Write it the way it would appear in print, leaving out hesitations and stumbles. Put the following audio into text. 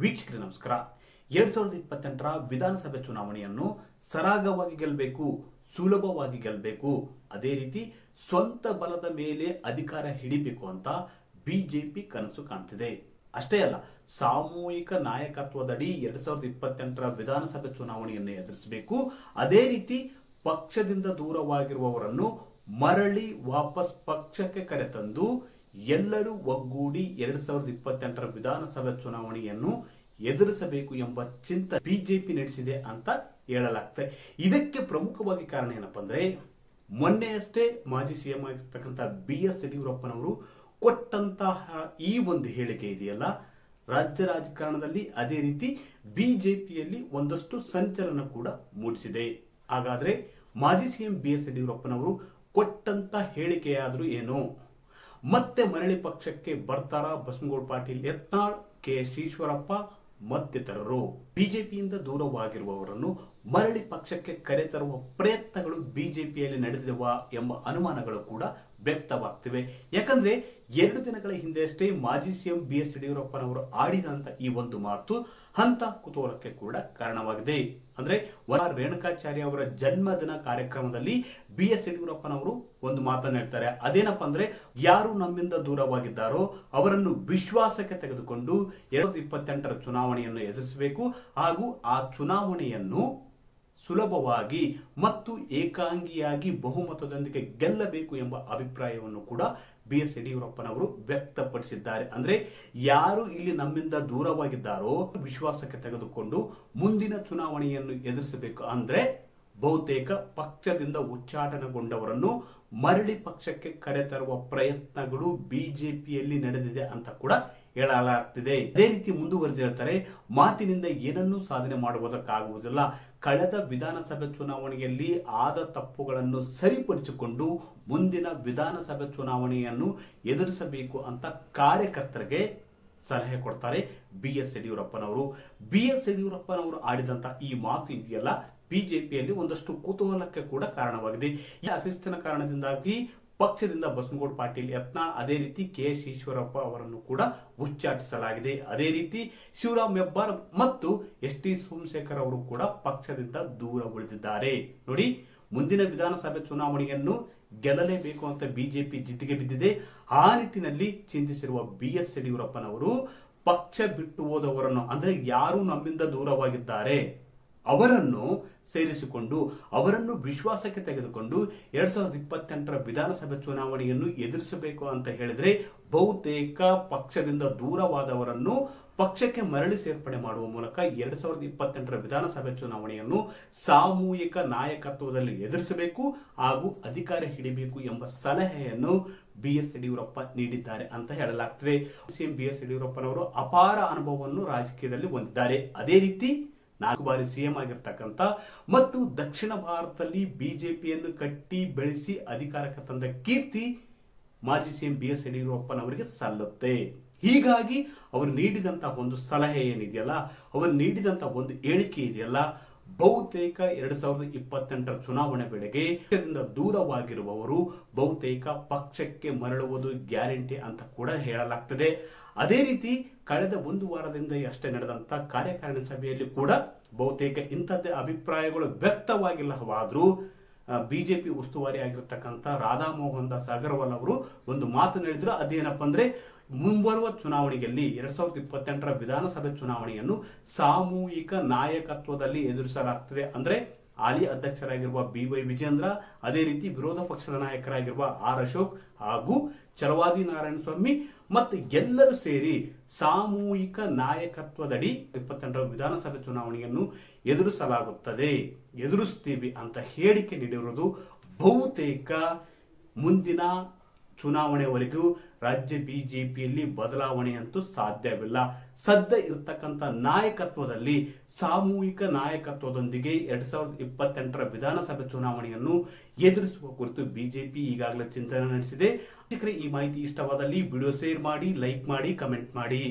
ವೀಕ್ಷಕರೇ ನಮಸ್ಕಾರ. 2028ರ ವಿಧಾನಸಭೆ ಚುನಾವಣೆಯನ್ನು ಸರಾಗವಾಗಿ ಗೆಲ್ಲಬೇಕು, ಸುಲಭವಾಗಿ ಗೆಲ್ಲಬೇಕು, ಅದೇ ರೀತಿ ಸ್ವಂತ ಬಲದ ಮೇಲೆ ಅಧಿಕಾರ ಹಿಡಿಬೇಕು ಅಂತ ಬಿಜೆಪಿ ಕನಸು ಕಾಣ್ತಿದೆ. ಅಷ್ಟೇ ಅಲ್ಲ, ಸಾಮೂಹಿಕ ನಾಯಕತ್ವದಡಿ 2028ರ ವಿಧಾನಸಭೆ ಚುನಾವಣೆಯನ್ನು ಎದುರಿಸಬೇಕು. ಅದೇ ರೀತಿ ಪಕ್ಷದಿಂದ ದೂರವಾಗಿರುವವರನ್ನು ಮರಳಿ ವಾಪಸ್ ಪಕ್ಷಕ್ಕೆ ಕರೆತಂದು ಎಲ್ಲರೂ ಒಗ್ಗೂಡಿ 2028ರ ವಿಧಾನಸಭೆ ಚುನಾವಣೆಯನ್ನು ಎದುರಿಸಬೇಕು ಎಂಬ ಚಿಂತನೆ ಬಿಜೆಪಿ ನಡೆಸಿದೆ ಅಂತ ಹೇಳಲಾಗ್ತದೆ. ಇದಕ್ಕೆ ಪ್ರಮುಖವಾಗಿ ಕಾರಣ ಏನಪ್ಪಾ ಅಂದ್ರೆ, ಮೊನ್ನೆಯಷ್ಟೇ ಮಾಜಿ ಸಿಎಂ ಆಗಿರ್ತಕ್ಕಂಥ BS ಯಡಿಯೂರಪ್ಪನವರು ಕೊಟ್ಟಂತಹ ಈ ಒಂದು ಹೇಳಿಕೆ ಇದೆಯಲ್ಲ, ರಾಜ್ಯ ರಾಜಕಾರಣದಲ್ಲಿ ಅದೇ ರೀತಿ ಬಿಜೆಪಿಯಲ್ಲಿ ಒಂದಷ್ಟು ಸಂಚಲನ ಕೂಡ ಮೂಡಿಸಿದೆ. ಹಾಗಾದ್ರೆ ಮಾಜಿ ಸಿಎಂ BS ಯಡಿಯೂರಪ್ಪನವರು ಕೊಟ್ಟಂತ ಹೇಳಿಕೆಯಾದ್ರೂ ಏನು? ಮತ್ತೆ ಮರಳಿ ಪಕ್ಷಕ್ಕೆ ಬರ್ತಾರಾ ಬಸನಗೌಡ ಪಾಟೀಲ್ ಯತ್ನಾಳ್, KS ಈಶ್ವರಪ್ಪ ಮತ್ತಿತರರು? ಬಿಜೆಪಿಯಿಂದ ದೂರವಾಗಿರುವವರನ್ನು ಮರಳಿ ಪಕ್ಷಕ್ಕೆ ಕರೆತರುವ ಪ್ರಯತ್ನಗಳು ಬಿಜೆಪಿಯಲ್ಲಿ ನಡೆದಿರುವ ಎಂಬ ಅನುಮಾನಗಳು ಕೂಡ ವ್ಯಕ್ತವಾಗ್ತಿವೆ. ಯಾಕಂದ್ರೆ 2 ದಿನಗಳ ಹಿಂದೆಯಷ್ಟೇ ಮಾಜಿ ಸಿಎಂ BS ಯಡಿಯೂರಪ್ಪನವರು ಆಡಿದಂತ ಈ ಒಂದು ಮಾತು ಹಂತ ಕುತೂಹಲಕ್ಕೆ ಕೂಡ ಕಾರಣವಾಗಿದೆ. ಅಂದ್ರೆ ರೇಣುಕಾಚಾರ್ಯ ಅವರ ಜನ್ಮದಿನ ಕಾರ್ಯಕ್ರಮದಲ್ಲಿ BS ಯಡಿಯೂರಪ್ಪನವರು ಒಂದು ಮಾತನ್ನು ಹೇಳ್ತಾರೆ. ಅದೇನಪ್ಪ ಅಂದ್ರೆ, ಯಾರು ನಮ್ಮಿಂದ ದೂರವಾಗಿದ್ದಾರೋ ಅವರನ್ನು ವಿಶ್ವಾಸಕ್ಕೆ ತೆಗೆದುಕೊಂಡು 2028ರ ಚುನಾವಣೆಯನ್ನು ಎದುರಿಸಬೇಕು ಹಾಗೂ ಆ ಚುನಾವಣೆಯನ್ನು ಸುಲಭವಾಗಿ ಮತ್ತು ಏಕಾಂಗಿಯಾಗಿ ಬಹುಮತದೊಂದಿಗೆ ಗೆಲ್ಲಬೇಕು ಎಂಬ ಅಭಿಪ್ರಾಯವನ್ನು ಕೂಡ BS ಯಡಿಯೂರಪ್ಪನವರು ವ್ಯಕ್ತಪಡಿಸಿದ್ದಾರೆ. ಅಂದ್ರೆ ಯಾರು ಇಲ್ಲಿ ನಮ್ಮಿಂದ ದೂರವಾಗಿದ್ದಾರೋ ವಿಶ್ವಾಸಕ್ಕೆ ತೆಗೆದುಕೊಂಡು ಮುಂದಿನ ಚುನಾವಣೆಯನ್ನು ಎದುರಿಸಬೇಕು. ಅಂದ್ರೆ ಬಹುತೇಕ ಪಕ್ಷದಿಂದ ಉಚ್ಚಾಟನೆಗೊಂಡವರನ್ನು ಮರಳಿ ಪಕ್ಷಕ್ಕೆ ಕರೆತರುವ ಪ್ರಯತ್ನಗಳು ಬಿಜೆಪಿಯಲ್ಲಿ ನಡೆದಿದೆ ಅಂತ ಕೂಡ ಹೇಳಲಾಗ್ತಿದೆ. ಅದೇ ರೀತಿ ಮುಂದುವರೆದು ಹೇಳ್ತಾರೆ, ಮಾತಿನಿಂದ ಏನನ್ನೂ ಸಾಧನೆ ಮಾಡುವುದಕ್ಕಾಗುವುದಿಲ್ಲ. ಕಳೆದ ವಿಧಾನಸಭೆ ಚುನಾವಣೆಯಲ್ಲಿ ಆದ ತಪ್ಪುಗಳನ್ನು ಸರಿಪಡಿಸಿಕೊಂಡು ಮುಂದಿನ ವಿಧಾನಸಭೆ ಚುನಾವಣೆಯನ್ನು ಎದುರಿಸಬೇಕು ಅಂತ ಕಾರ್ಯಕರ್ತರಿಗೆ ಸಲಹೆ ಕೊಡ್ತಾರೆ BS ಯಡಿಯೂರಪ್ಪನವರು. BS ಯಡಿಯೂರಪ್ಪನವರು ಆಡಿದಂತ ಈ ಮಾತು ಇದೆಯಲ್ಲ, ಬಿಜೆಪಿಯಲ್ಲಿ ಒಂದಷ್ಟು ಕುತೂಹಲಕ್ಕೆ ಕೂಡ ಕಾರಣವಾಗಿದೆ. ಈ ಅಶಿಸ್ತಿನ ಕಾರಣದಿಂದಾಗಿ ಪಕ್ಷದಿಂದ ಬಸನಗೌಡ ಪಾಟೀಲ್ ಯತ್ನಾಳ್, ಅದೇ ರೀತಿ KS ಈಶ್ವರಪ್ಪ ಅವರನ್ನು ಕೂಡ ಉಚ್ಚಾಟಿಸಲಾಗಿದೆ. ಅದೇ ರೀತಿ ಶಿವರಾಮ್ ಹೆಬ್ಬಾರ್ ಮತ್ತು ST ಸೋಮಶೇಖರ್ ಅವರು ಕೂಡ ಪಕ್ಷದಿಂದ ದೂರ ಉಳಿದಿದ್ದಾರೆ. ನೋಡಿ, ಮುಂದಿನ ವಿಧಾನಸಭೆ ಚುನಾವಣೆಯನ್ನು ಗೆಲ್ಲಲೇಬೇಕು ಅಂತ ಬಿಜೆಪಿ ಜಿದ್ದಿಗೆ ಬಿದ್ದಿದೆ. ಆ ನಿಟ್ಟಿನಲ್ಲಿ ಚಿಂತಿಸಿರುವ BS ಯಡಿಯೂರಪ್ಪನವರು ಪಕ್ಷ ಬಿಟ್ಟು ಹೋದವರನ್ನು, ಅಂದ್ರೆ ಯಾರು ನಮ್ಮಿಂದ ದೂರವಾಗಿದ್ದಾರೆ ಅವರನ್ನು ಸೇರಿಸಿಕೊಂಡು ಅವರನ್ನು ವಿಶ್ವಾಸಕ್ಕೆ ತೆಗೆದುಕೊಂಡು 2028ರ ವಿಧಾನಸಭೆ ಚುನಾವಣೆಯನ್ನು ಎದುರಿಸಬೇಕು ಅಂತ ಹೇಳಿದ್ರೆ ಬಹುತೇಕ ಪಕ್ಷದಿಂದ ದೂರವಾದವರನ್ನು ಪಕ್ಷಕ್ಕೆ ಮರಳಿ ಸೇರ್ಪಡೆ ಮಾಡುವ ಮೂಲಕ 2028ರ ವಿಧಾನಸಭೆ ಚುನಾವಣೆಯನ್ನು ಸಾಮೂಹಿಕ ನಾಯಕತ್ವದಲ್ಲಿ ಎದುರಿಸಬೇಕು ಹಾಗೂ ಅಧಿಕಾರ ಹಿಡಿಬೇಕು ಎಂಬ ಸಲಹೆಯನ್ನು BS ಯಡಿಯೂರಪ್ಪ ನೀಡಿದ್ದಾರೆ ಅಂತ ಹೇಳಲಾಗ್ತದೆ. ಸಿಎಂ BS ಯಡಿಯೂರಪ್ಪನವರು ಅಪಾರ ಅನುಭವವನ್ನು ರಾಜಕೀಯದಲ್ಲಿ ಹೊಂದಿದ್ದಾರೆ. ಅದೇ ರೀತಿ 4 ಬಾರಿ ಸಿಎಂ ಆಗಿರ್ತಕ್ಕಂಥ ಮತ್ತು ದಕ್ಷಿಣ ಭಾರತದಲ್ಲಿ ಬಿಜೆಪಿಯನ್ನು ಕಟ್ಟಿ ಬೆಳೆಸಿ ಅಧಿಕಾರಕ್ಕೆ ತಂದ ಕೀರ್ತಿ ಮಾಜಿ ಸಿಎಂ BS ಯಡಿಯೂರಪ್ಪನವರಿಗೆ ಸಲ್ಲುತ್ತೆ. ಹೀಗಾಗಿ ಅವರು ನೀಡಿದಂತಹ ಒಂದು ಸಲಹೆ ಏನಿದೆಯಲ್ಲ, ಅವರು ನೀಡಿದಂತಹ ಒಂದು ಹೇಳಿಕೆ ಇದೆಯಲ್ಲ, ಬಹುತೇಕ 2028ರ ಚುನಾವಣೆ ವೇಳೆಗೆ ಪಕ್ಷದಿಂದ ದೂರವಾಗಿರುವವರು ಬಹುತೇಕ ಪಕ್ಷಕ್ಕೆ ಮರಳುವುದು ಗ್ಯಾರಂಟಿ ಅಂತ ಕೂಡ ಹೇಳಲಾಗ್ತದೆ. ಅದೇ ರೀತಿ ಕಳೆದ 1 ವಾರದಿಂದ ಅಷ್ಟೇ ನಡೆದಂತ ಕಾರ್ಯಕಾರಿಣಿ ಸಭೆಯಲ್ಲಿ ಕೂಡ ಬಹುತೇಕ ಇಂಥದ್ದೇ ಅಭಿಪ್ರಾಯಗಳು ವ್ಯಕ್ತವಾಗಿಲ್ಲವಾದ್ರೂ ಬಿಜೆಪಿ ಉಸ್ತುವಾರಿ ಆಗಿರ್ತಕ್ಕಂಥ ರಾಧಾ ಮೋಹನ್ ದಾಸ್ ಅಗರ್ವಾಲ್ ಅವರು ಒಂದು ಮಾತನ್ನು ಹೇಳಿದ್ರು. ಅದೇನಪ್ಪ ಅಂದ್ರೆ, ಮುಂಬರುವ ಚುನಾವಣೆಯಲ್ಲಿ 2028ರ ವಿಧಾನಸಭೆ ಚುನಾವಣೆಯನ್ನು ಸಾಮೂಹಿಕ ನಾಯಕತ್ವದಲ್ಲಿ ಎದುರಿಸಲಾಗ್ತದೆ. ಅಂದ್ರೆ ಹಾಲಿ ಅಧ್ಯಕ್ಷರಾಗಿರುವ BY ವಿಜೇಂದ್ರ, ಅದೇ ರೀತಿ ವಿರೋಧ ಪಕ್ಷದ ನಾಯಕರಾಗಿರುವ R ಅಶೋಕ್ ಹಾಗೂ ಚಲವಾದಿ ನಾರಾಯಣಸ್ವಾಮಿ ಮತ್ತು ಎಲ್ಲರೂ ಸೇರಿ ಸಾಮೂಹಿಕ ನಾಯಕತ್ವದಡಿ 28ರ ವಿಧಾನಸಭೆ ಚುನಾವಣೆಯನ್ನು ಎದುರಿಸ್ತೀವಿ ಅಂತ ಹೇಳಿಕೆ ನೀಡಿರುವುದು ಬಹುತೇಕ ಮುಂದಿನ ಚುನಾವಣೆವರೆಗೂ ರಾಜ್ಯ ಬಿಜೆಪಿಯಲ್ಲಿ ಬದಲಾವಣೆ ಅಂತೂ ಸಾಧ್ಯವಿಲ್ಲ. ಸದ್ಯ ಇರತಕ್ಕಂಥ ನಾಯಕತ್ವದಲ್ಲಿ ಸಾಮೂಹಿಕ ನಾಯಕತ್ವದೊಂದಿಗೆ 2028ರ ವಿಧಾನಸಭೆ ಚುನಾವಣೆಯನ್ನು ಎದುರಿಸುವ ಕುರಿತು ಬಿಜೆಪಿ ಈಗಾಗಲೇ ಚಿಂತನೆ ನಡೆಸಿದೆ. ಈ ಮಾಹಿತಿ ಇಷ್ಟವಾದಲ್ಲಿ ವಿಡಿಯೋ ಶೇರ್ ಮಾಡಿ, ಲೈಕ್ ಮಾಡಿ, ಕಮೆಂಟ್ ಮಾಡಿ.